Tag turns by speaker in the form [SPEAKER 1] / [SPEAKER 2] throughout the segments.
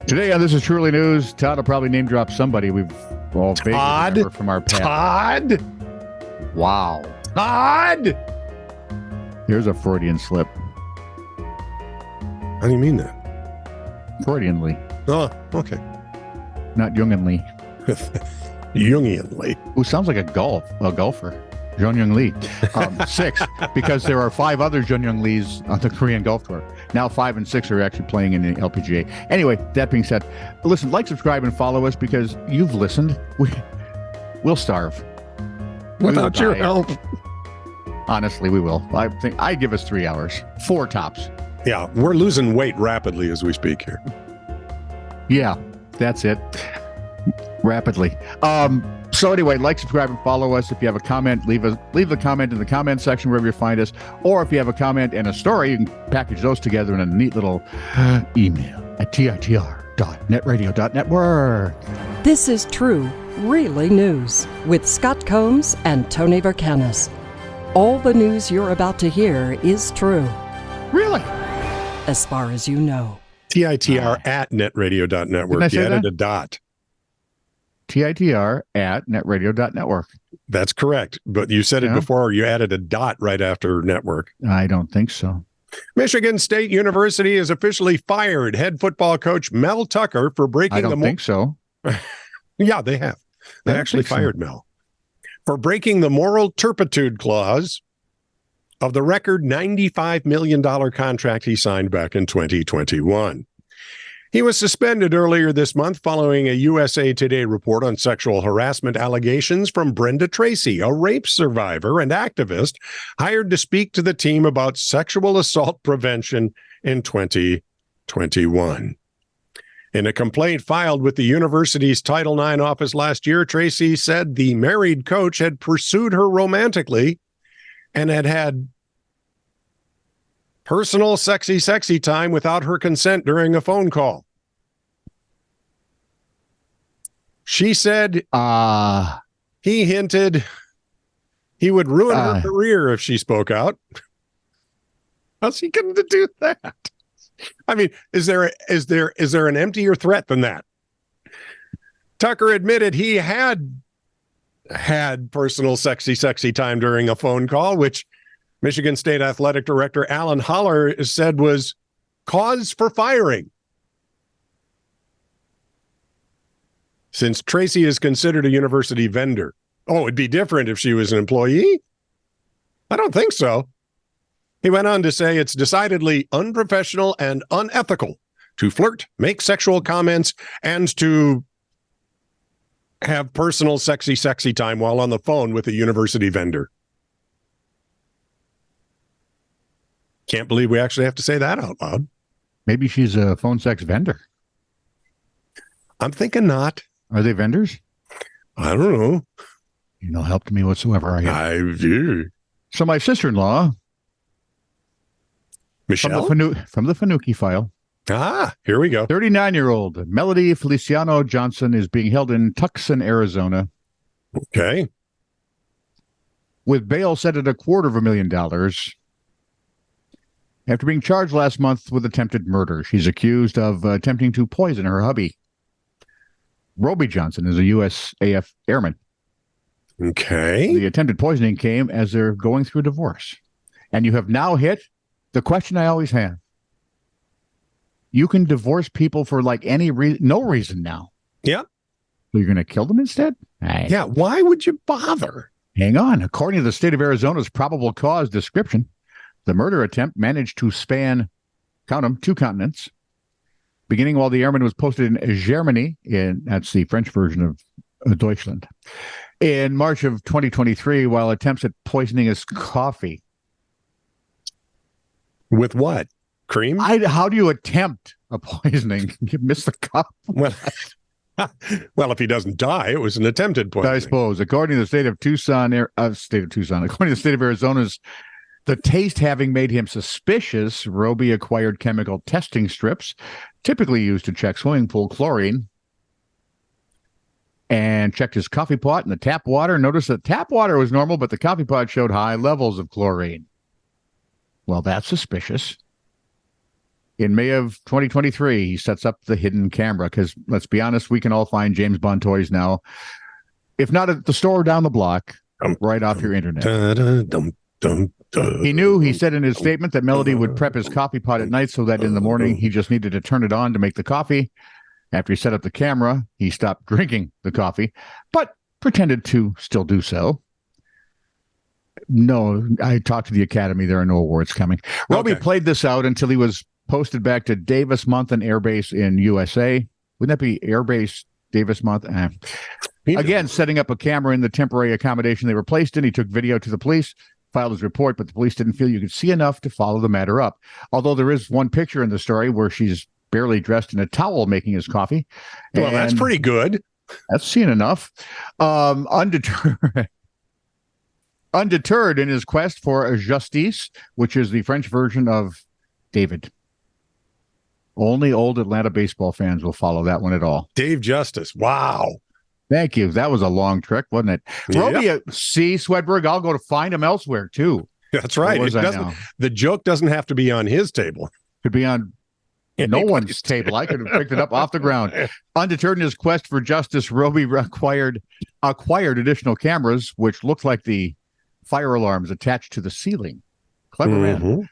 [SPEAKER 1] Today on This Is Truly News, Todd will probably name drop somebody we've all vaguely remember from our past.
[SPEAKER 2] Todd?
[SPEAKER 1] Wow.
[SPEAKER 2] Todd?
[SPEAKER 1] Here's a Freudian slip.
[SPEAKER 2] How do you mean that?
[SPEAKER 1] Freudianly,
[SPEAKER 2] Oh, okay.
[SPEAKER 1] not Jungianly.
[SPEAKER 2] Jungianly.
[SPEAKER 1] Who sounds like a golfer. Jun Young Lee. 6, because there are 5 other Jun Young Lees on the Korean Golf Tour. Now 5 and 6 are actually playing in the LPGA. Anyway, that being said, listen, like, subscribe, and follow us because you've listened. We'll starve.
[SPEAKER 2] Without your help.
[SPEAKER 1] Honestly, we will. I think I'd give us 3 hours. 4 tops.
[SPEAKER 2] Yeah, we're losing weight rapidly as we speak here.
[SPEAKER 1] Yeah, that's it. Rapidly. So anyway, like, subscribe, and follow us. If you have a comment, leave the comment in the comment section wherever you find us. Or if you have a comment and a story, you can package those together in a neat little email at titr.netradio.network.
[SPEAKER 3] This is True, Really News with Scott Combs and Tony Vercanis. All the news you're about to hear is true,
[SPEAKER 1] Really?
[SPEAKER 3] as far as you know.
[SPEAKER 2] TITR at netradio.network.
[SPEAKER 1] Didn't I say
[SPEAKER 2] You added
[SPEAKER 1] that?
[SPEAKER 2] a dot.
[SPEAKER 1] TITR@netradio.network.
[SPEAKER 2] That's correct. But you said it
[SPEAKER 1] Yeah.
[SPEAKER 2] before. You added a dot right after network.
[SPEAKER 1] I don't think so.
[SPEAKER 2] Michigan State University has officially fired head football coach Mel Tucker for breaking
[SPEAKER 1] I don't think so.
[SPEAKER 2] Yeah, they have. They
[SPEAKER 1] I don't
[SPEAKER 2] actually
[SPEAKER 1] think so.
[SPEAKER 2] fired Mel for breaking the moral turpitude clause of the record $95 million contract he signed back in 2021. He was suspended earlier this month following a USA Today report on sexual harassment allegations from Brenda Tracy, a rape survivor and activist hired to speak to the team about sexual assault prevention in 2021. In a complaint filed with the university's Title IX office last year, Tracy said the married coach had pursued her romantically and had personal sexy time without her consent during a phone call. She said he hinted he would ruin her career if she spoke out. How's he going to do that? I mean, is there an emptier threat than that? Tucker admitted he had personal sexy time during a phone call, which Michigan State Athletic Director Alan Holler said was cause for firing. Since Tracy is considered a university vendor. Oh, it'd be different if she was an employee? I don't think so. He went on to say it's decidedly unprofessional and unethical to flirt, make sexual comments, and to have personal sexy time while on the phone with a university vendor. Can't believe we actually have to say that out loud.
[SPEAKER 1] Maybe she's a phone sex vendor.
[SPEAKER 2] I'm thinking not.
[SPEAKER 1] Are they vendors?
[SPEAKER 2] I don't know.
[SPEAKER 1] No help to me whatsoever.
[SPEAKER 2] I do.
[SPEAKER 1] So my sister-in-law,
[SPEAKER 2] Michelle?
[SPEAKER 1] from the Fanucchi file,
[SPEAKER 2] Here we go.
[SPEAKER 1] 39-year-old Melody Feliciano Johnson is being held in Tucson, Arizona,
[SPEAKER 2] Okay.
[SPEAKER 1] with bail set at $250,000 after being charged last month with attempted murder. She's accused of attempting to poison her hubby. Roby Johnson is a USAF airman.
[SPEAKER 2] Okay.
[SPEAKER 1] The attempted poisoning came as they're going through a divorce. And you have now hit the question I always have. You can divorce people for like no reason now.
[SPEAKER 2] Yeah.
[SPEAKER 1] So you're going to kill them instead?
[SPEAKER 2] Yeah. Why would you bother?
[SPEAKER 1] Hang on. According to the state of Arizona's probable cause description, the murder attempt managed to span, count them, 2 continents. Beginning while the airman was posted in Germany, that's the French version of Deutschland, in March of 2023, while attempts at poisoning his coffee.
[SPEAKER 2] With what? Cream?
[SPEAKER 1] How do you attempt a poisoning? You miss the cup.
[SPEAKER 2] Well, if he doesn't die, it was an attempted poisoning.
[SPEAKER 1] I suppose. According to the state of Tucson, according to the state of Arizona's, the taste having made him suspicious, Roby acquired chemical testing strips, typically used to check swimming pool chlorine, and checked his coffee pot and the tap water. Noticed that tap water was normal, but the coffee pot showed high levels of chlorine. Well, that's suspicious. In May of 2023, he sets up the hidden camera because, let's be honest, we can all find James Bond toys now, if not at the store down the block, right off your internet. He knew, he said in his statement, that Melody would prep his coffee pot at night so that in the morning he just needed to turn it on to make the coffee. After he set up the camera, he stopped drinking the coffee, but pretended to still do so. No, I talked to the Academy. There are no awards coming. Roby played this out until he was posted back to Davis Month and Air Base in USA. Wouldn't that be Air Base Davis Month? Again, setting up a camera in the temporary accommodation they were placed in. He took video to the police, filed his report, but the police didn't feel you could see enough to follow the matter up. Although there is one picture in the story where she's barely dressed in a towel making his coffee.
[SPEAKER 2] Well, that's pretty good.
[SPEAKER 1] That's seen enough. Undeterred in his quest for justice, which is the French version of David. Only old Atlanta baseball fans will follow that one at all.
[SPEAKER 2] Dave Justice. Wow.
[SPEAKER 1] Thank you. That was a long trick, wasn't it? Roby, see, Swedberg, I'll go to find him elsewhere, too.
[SPEAKER 2] That's right. The joke doesn't have to be on his table.
[SPEAKER 1] Could be on no one's table. I could have picked it up off the ground. Undeterred in his quest for justice, Roby acquired additional cameras, which looked like the fire alarms attached to the ceiling. Clever man.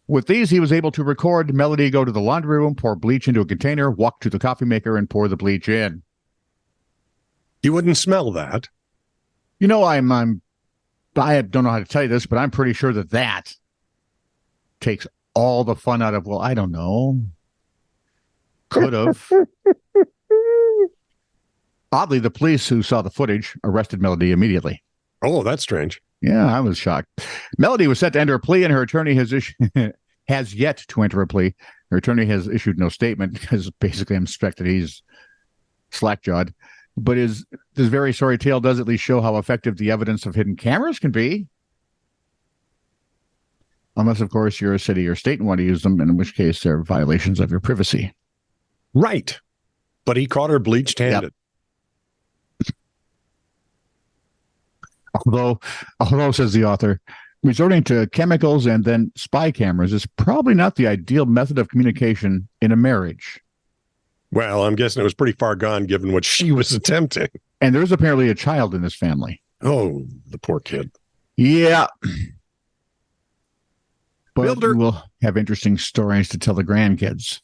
[SPEAKER 1] With these, he was able to record Melody go to the laundry room, pour bleach into a container, walk to the coffee maker, and pour the bleach in.
[SPEAKER 2] You wouldn't smell that.
[SPEAKER 1] You know, I don't know how to tell you this, but I'm pretty sure that takes all the fun out of, well, I don't know. Could have. Oddly, the police who saw the footage arrested Melody immediately.
[SPEAKER 2] Oh, that's strange.
[SPEAKER 1] Yeah, I was shocked. Melody was set to enter a plea, and her attorney has yet to enter a plea. Her attorney has issued no statement because basically I'm suspected he's slack-jawed. But this very sorry tale does at least show how effective the evidence of hidden cameras can be. Unless, of course, you're a city or state and want to use them, in which case they're violations of your privacy.
[SPEAKER 2] Right. But he caught her bleached-handed.
[SPEAKER 1] Yep. Although, says the author, resorting to chemicals and then spy cameras is probably not the ideal method of communication in a marriage.
[SPEAKER 2] Well, I'm guessing it was pretty far gone given what she was attempting.
[SPEAKER 1] And there's apparently a child in this family.
[SPEAKER 2] Oh, the poor kid.
[SPEAKER 1] Yeah. But we'll have interesting stories to tell the grandkids.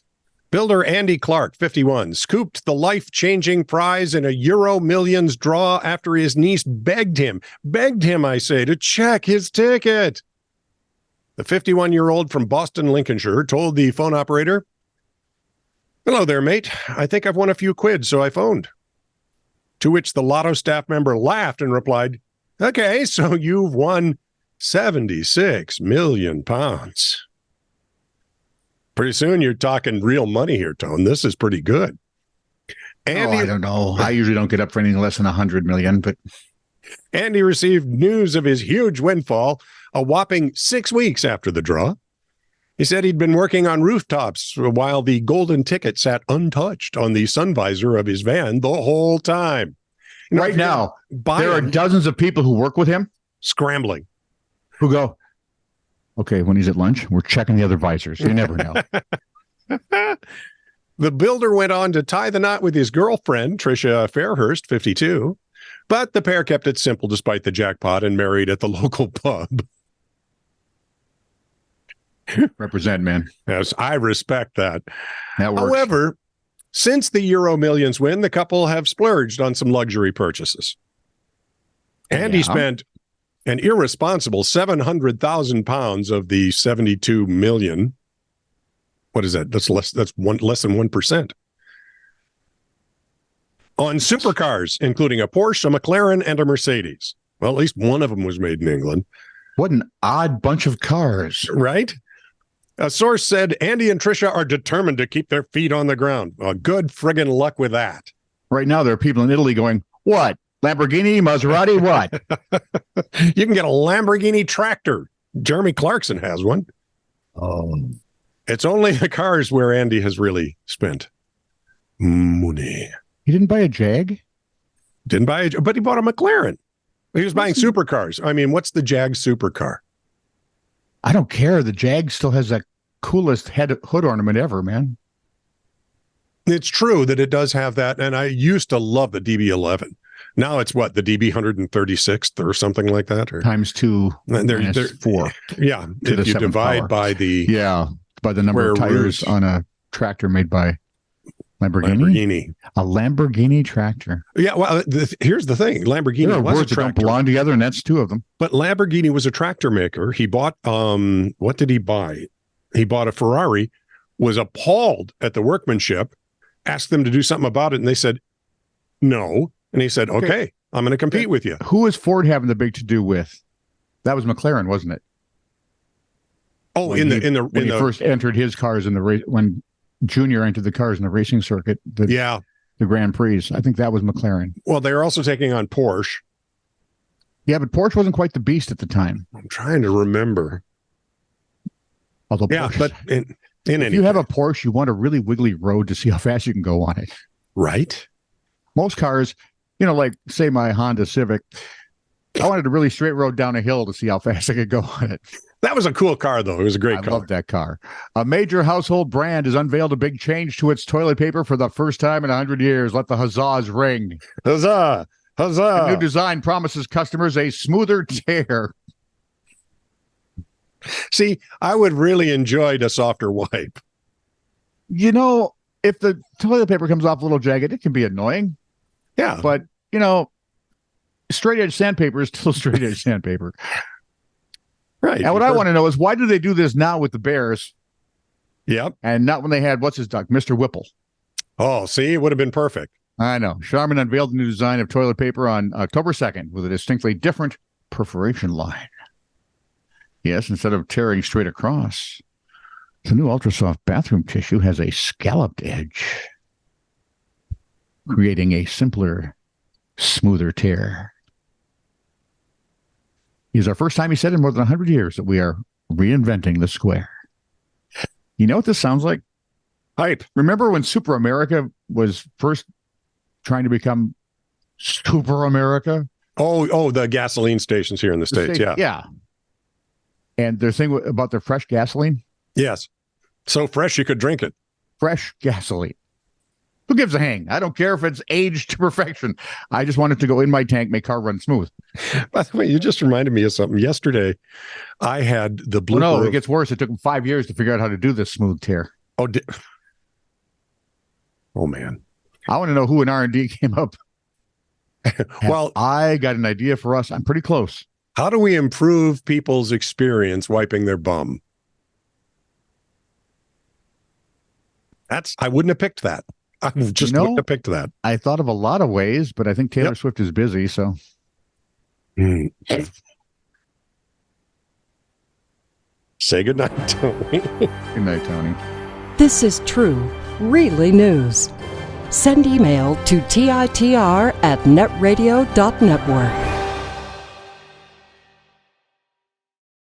[SPEAKER 2] Builder Andy Clark, 51, scooped the life-changing prize in a Euro Millions draw after his niece begged him, I say, to check his ticket. The 51-year-old from Boston, Lincolnshire, told the phone operator, "Hello there, mate. I think I've won a few quid, so I phoned." To which the lotto staff member laughed and replied, "Okay, so you've won 76 million pounds. Pretty soon you're talking real money here, Tone. This is pretty good."
[SPEAKER 1] Andy, I don't know. I usually don't get up for anything less than 100 million, but
[SPEAKER 2] Andy received news of his huge windfall a whopping 6 weeks after the draw. He said he'd been working on rooftops while the golden ticket sat untouched on the sun visor of his van the whole time.
[SPEAKER 1] Right now, there are dozens of people who work with him
[SPEAKER 2] scrambling,
[SPEAKER 1] who go, "Okay, when he's at lunch, we're checking the other visors." You never know.
[SPEAKER 2] The builder went on to tie the knot with his girlfriend, Tricia Fairhurst, 52, but the pair kept it simple despite the jackpot and married at the local pub.
[SPEAKER 1] Represent, man.
[SPEAKER 2] Yes, I respect that.
[SPEAKER 1] That works.
[SPEAKER 2] However, since the Euro Millions win, the couple have splurged on some luxury purchases. Andy spent an irresponsible 700,000 pounds of the 72 million. What is that? That's less than 1%. On supercars, including a Porsche, a McLaren, and a Mercedes. Well, at least one of them was made in England.
[SPEAKER 1] What an odd bunch of cars.
[SPEAKER 2] Right? A source said Andy and Tricia are determined to keep their feet on the ground. Well, good friggin' luck with that.
[SPEAKER 1] Right now, there are people in Italy going, "What? Lamborghini, Maserati, what?"
[SPEAKER 2] You can get a Lamborghini tractor. Jeremy Clarkson has one.
[SPEAKER 1] Oh.
[SPEAKER 2] It's only the cars where Andy has really spent money.
[SPEAKER 1] He didn't buy a Jag?
[SPEAKER 2] But he bought a McLaren. He was buying supercars. I mean, what's the Jag supercar?
[SPEAKER 1] I don't care. The Jag still has that coolest hood ornament ever, man.
[SPEAKER 2] It's true that it does have that, and I used to love the DB11. Now it's what, the DB 136th or something like that, or
[SPEAKER 1] Times 2 minus 4.
[SPEAKER 2] Yeah,
[SPEAKER 1] To the
[SPEAKER 2] if you
[SPEAKER 1] seventh
[SPEAKER 2] divide
[SPEAKER 1] power.
[SPEAKER 2] by the
[SPEAKER 1] by the number of
[SPEAKER 2] square
[SPEAKER 1] tires
[SPEAKER 2] root.
[SPEAKER 1] on a tractor made by Lamborghini. A Lamborghini tractor.
[SPEAKER 2] Yeah, well, here's the thing: Lamborghini
[SPEAKER 1] There are
[SPEAKER 2] was a
[SPEAKER 1] words that don't
[SPEAKER 2] tractor,
[SPEAKER 1] belong together, and that's 2 of them.
[SPEAKER 2] but Lamborghini was a tractor maker. He bought what did he buy? He bought a Ferrari. Was appalled at the workmanship. Asked them to do something about it, and they said no. And he said, "Okay, I'm going to compete with you."
[SPEAKER 1] Who was Ford having the big to do with? That was McLaren, wasn't it?
[SPEAKER 2] Oh,
[SPEAKER 1] When he first entered his cars in the race, when Junior entered the cars in the racing circuit, the Grand Prix. I think that was McLaren.
[SPEAKER 2] Well, they were also taking on Porsche.
[SPEAKER 1] Yeah, but Porsche wasn't quite the beast at the time.
[SPEAKER 2] I'm trying to remember.
[SPEAKER 1] Although
[SPEAKER 2] Yeah, but
[SPEAKER 1] if you have a Porsche, you want a really wiggly road to see how fast you can go on it.
[SPEAKER 2] Right?
[SPEAKER 1] Most cars, like say my Honda Civic, I wanted a really straight road down a hill to see how fast I could go on it.
[SPEAKER 2] That was a cool car, though. It was a great car.
[SPEAKER 1] I love that car. A major household brand has unveiled a big change to its toilet paper for the first time in 100 years. Let the huzzahs ring.
[SPEAKER 2] Huzzah! Huzzah!
[SPEAKER 1] The new design promises customers a smoother tear.
[SPEAKER 2] See, I would really enjoy a softer wipe.
[SPEAKER 1] If the toilet paper comes off a little jagged, it can be annoying.
[SPEAKER 2] Yeah.
[SPEAKER 1] But, straight edge sandpaper is still straight edge sandpaper.
[SPEAKER 2] Right.
[SPEAKER 1] And what I want to know is, why do they do this now with the Bears?
[SPEAKER 2] Yep.
[SPEAKER 1] And not when they had, what's his duck, Mr. Whipple.
[SPEAKER 2] Oh, see, it would have been perfect.
[SPEAKER 1] I know. Charmin unveiled the new design of toilet paper on October 2nd with a distinctly different perforation line. Yes, instead of tearing straight across, the new ultra-soft bathroom tissue has a scalloped edge, creating a simpler, smoother tear. It is our first time, he said, in more than 100 years that we are reinventing the square. You know what this sounds like?
[SPEAKER 2] Hype.
[SPEAKER 1] Remember when Super America was first trying to become Super America?
[SPEAKER 2] Oh, the gasoline stations here in the States. Yeah.
[SPEAKER 1] Yeah. And their thing about their fresh gasoline?
[SPEAKER 2] Yes. So fresh you could drink it.
[SPEAKER 1] Fresh gasoline. Who gives a hang? I don't care if it's aged to perfection. I just want it to go in my tank, make car run smooth.
[SPEAKER 2] By the way, you just reminded me of something. Yesterday, I had the blooper.
[SPEAKER 1] Oh, no, it gets worse. It took them 5 years to figure out how to do this smooth tear.
[SPEAKER 2] Oh, man.
[SPEAKER 1] I want to know who in R&D came up.
[SPEAKER 2] Well,
[SPEAKER 1] I got an idea for us. I'm pretty close.
[SPEAKER 2] How do we improve people's experience wiping their bum? I wouldn't have picked that. I just wouldn't have picked that.
[SPEAKER 1] I thought of a lot of ways, but I think Taylor Swift is busy, so.
[SPEAKER 2] Say goodnight, Tony.
[SPEAKER 1] Good night, Tony.
[SPEAKER 3] This is true, really news. Send email to TITR@netradio.network.